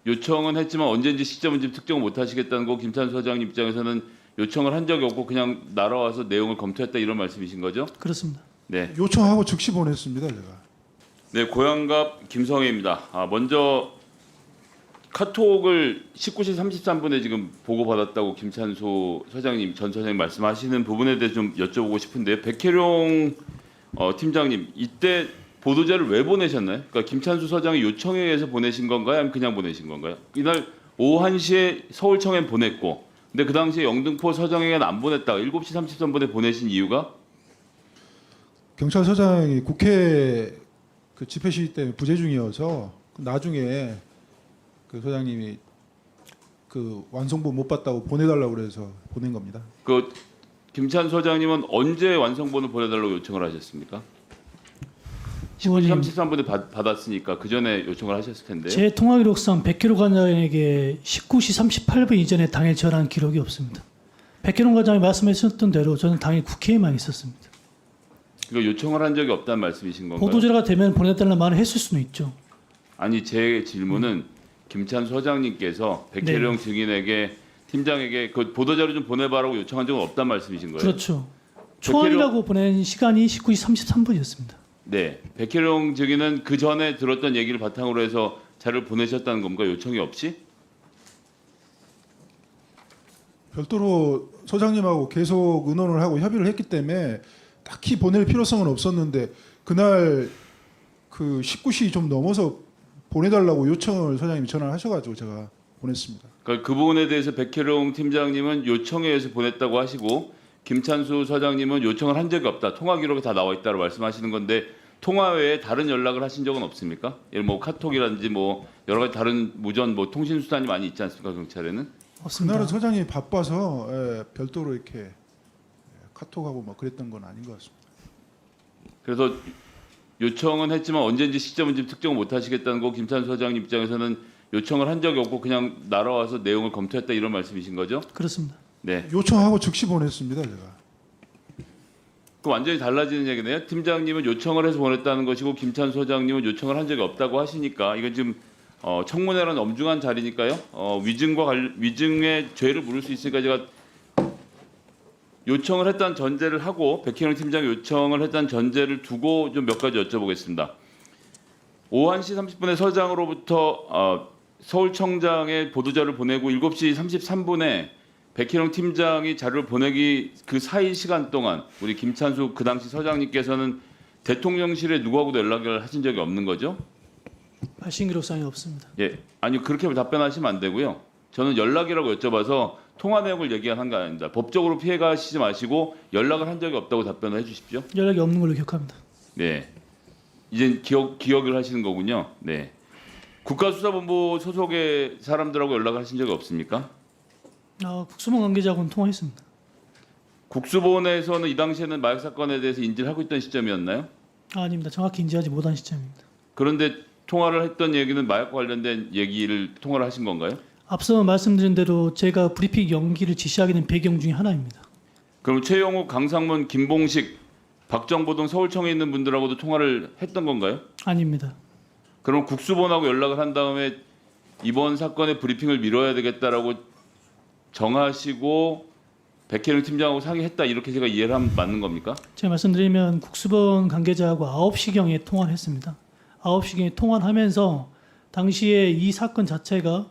요청은 했지만 언제인지 시점은 지금 특정을 못 하시겠다는 거 김찬수 사장님 입장에서는 요청을 한 적이 없고 그냥 날아와서 내용을 검토했다 이런 말씀이신 거죠? 그렇습니다. 네. 요청하고 즉시 보냈습니다, 제가. 네, 고향갑 김성혜입니다. 먼저 카톡을 19시 33분에 지금 보고받았다고 김찬수 사장님, 전 사장님 말씀하시는 부분에 대해서 좀 여쭤보고 싶은데요. 백혜룡 팀장님, 이때 보도자를 왜 보내셨나요? 그러니까 김찬수 사장이 요청에 의해서 보내신 건가요? 아니면 그냥 보내신 건가요? 이날 오후 1시에 서울청엔 보냈고 근데 그 당시에 영등포 서장에게는 안 보냈다가 7시 33분에 보내신 이유가? 경찰서장이 국회 그 집회 시위 때문에 부재 중이어서 나중에 그 소장님이 그 완성본 못 봤다고 보내달라고 그래서 보낸 겁니다. 그 김찬수 사장님은 언제 완성본을 보내달라고 요청을 하셨습니까? 19시 의원님, 33분에 받았으니까 그 전에 요청을 하셨을 텐데요. 제 통화 기록상 백혜로 관장에게 19시 38분 이전에 당일 전화한 기록이 없습니다. 백혜로 관장이 말씀하셨던 대로 저는 당일 국회에만 있었습니다. 그러니까 요청을 한 적이 없다는 말씀이신 건가요? 보도자료가 되면 보내달라는 말을 했을 수는 있죠. 아니 제 질문은 김찬수 사장님께서 백혜령 네. 증인에게 팀장에게 그 보도자료 좀 보내봐라고 요청한 적은 없다는 말씀이신 거예요? 그렇죠. 초안이라고 보낸 시간이 19시 33분이었습니다. 네, 백혜령 증인은 그 전에 들었던 얘기를 바탕으로 해서 자료를 보내셨다는 겁니까? 요청이 없이? 별도로 소장님하고 계속 의논을 하고 협의를 했기 때문에 딱히 보낼 필요성은 없었는데 그날 그 19시 좀 넘어서 보내달라고 요청을 소장님이 전화를 하셔가지고 제가 보냈습니다. 그러니까 그 부분에 대해서 백혜령 팀장님은 요청에 의해서 보냈다고 하시고 김찬수 사장님은 요청을 한 적이 없다. 통화 기록에 다 나와 있다고 말씀하시는 건데 통화 외에 다른 연락을 하신 적은 없습니까? 예를 뭐 카톡이라든지 뭐 여러 가지 다른 무전 뭐 통신 수단이 많이 있지 않습니까? 경찰에는? 없습니다. 그날은 소장님이 바빠서 별도로 이렇게 카톡하고 뭐 그랬던 건 아닌 것 같습니다. 그래서 요청은 했지만 언제인지 시점은 지금 특정 못 하시겠다는 거 김찬수 사장님 입장에서는 요청을 한 적이 없고 그냥 날아와서 내용을 검토했다 이런 말씀이신 거죠? 그렇습니다. 네. 요청하고 즉시 보냈습니다, 제가. 그 완전히 달라지는 얘기네요. 팀장님은 요청을 해서 보냈다는 것이고 김찬수 사장님은 요청을 한 적이 없다고 하시니까 이건 지금 청문회라는 엄중한 자리니까요. 위증의 죄를 물을 수 있으니까 제가 요청을 했다는 전제를 하고 백혜영 팀장이 요청을 했다는 전제를 두고 좀 몇 가지 여쭤보겠습니다. 오후 1시 30분에 서장으로부터 서울청장에 보도자를 보내고 7시 33분에 백혜영 팀장이 자료를 보내기 그 사이 시간 동안 우리 김찬수 그 당시 서장님께서는 대통령실에 누구하고도 연락을 하신 적이 없는 거죠? 발신 기록상에 없습니다. 예, 아니 그렇게 답변하시면 안 되고요. 저는 연락이라고 여쭤봐서 통화 내용을 얘기한 거 아닙니다. 법적으로 피해가시지 마시고 연락을 한 적이 없다고 답변을 해주십시오. 연락이 없는 걸로 기억합니다. 네, 이제 기억을 하시는 거군요. 네, 국가수사본부 소속의 사람들하고 연락을 하신 적이 없습니까? 국수본 관계자하고는 통화했습니다. 국수본에서는 이 당시에는 마약 사건에 대해서 인지를 하고 있던 시점이었나요? 아닙니다. 정확히 인지하지 못한 시점입니다. 그런데 통화를 했던 얘기는 마약과 관련된 얘기를 통화를 하신 건가요? 앞서 말씀드린 대로 제가 브리핑 연기를 지시하게 된 배경 중에 하나입니다. 그럼 최영욱, 강상문, 김봉식, 박정보 등 서울청에 있는 분들하고도 통화를 했던 건가요? 아닙니다. 그럼 국수본하고 연락을 한 다음에 이번 사건의 브리핑을 미뤄야 되겠다라고 정하시고 백혜령 팀장하고 상의했다 이렇게 제가 이해를 하면 맞는 겁니까? 제가 말씀드리면 국수본 관계자하고 9시경에 통화를 했습니다. 9시경에 통화를 하면서 당시에 이 사건 자체가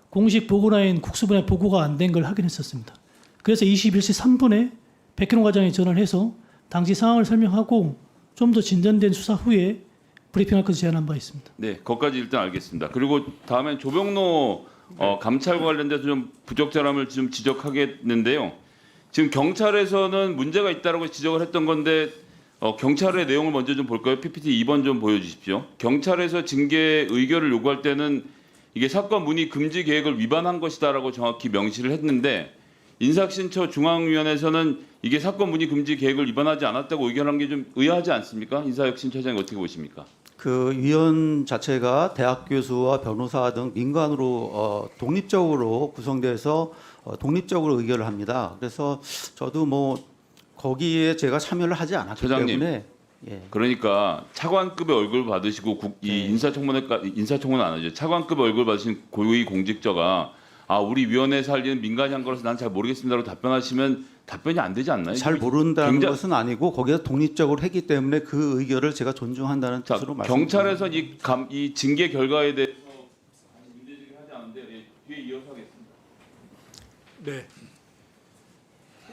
공식 보고라인 국수본에 보고가 안 된 걸 확인했었습니다. 그래서 21시 3분에 백혜룡 과장이 전화를 해서 당시 상황을 설명하고 좀 더 진전된 수사 후에 브리핑할 것을 제안한 바 있습니다. 네, 거기까지 일단 알겠습니다. 그리고 다음엔 조병로 감찰과 관련돼서 좀 부적절함을 좀 지적하겠는데요. 지금 경찰에서는 문제가 있다라고 지적을 했던 건데 경찰의 내용을 먼저 좀 볼까요? PPT 2번 좀 보여주십시오. 경찰에서 징계 의결을 요구할 때는 이게 사건 문의 금지 계획을 위반한 것이다라고 정확히 명시를 했는데 인사혁신처 중앙위원회에서는 이게 사건 문의 금지 계획을 위반하지 않았다고 의견한 게 좀 의아하지 않습니까? 인사혁신처장이 어떻게 보십니까? 그 위원 자체가 대학 교수와 변호사 등 민간으로 독립적으로 구성돼서 독립적으로 의결을 합니다. 그래서 저도 뭐 거기에 제가 참여를 하지 않았기 처장님. 때문에 예. 그러니까 차관급의 월급을 받으시고 이 네. 인사청문회 안 하죠. 차관급의 월급을 받으신 고위 공직자가 우리 위원회에서 할 일은 민간이 한 거라서 난 잘 모르겠습니다라고 답변하시면 답변이 안 되지 않나요? 잘 모른다는 굉장히- 것은 아니고 거기서 독립적으로 했기 때문에 그 의견을 제가 존중한다는 자, 뜻으로 경찰에서 이 징계 결과에 대해서 문제제기를 하지 않는데 뒤에 이어서 하겠습니다. 네.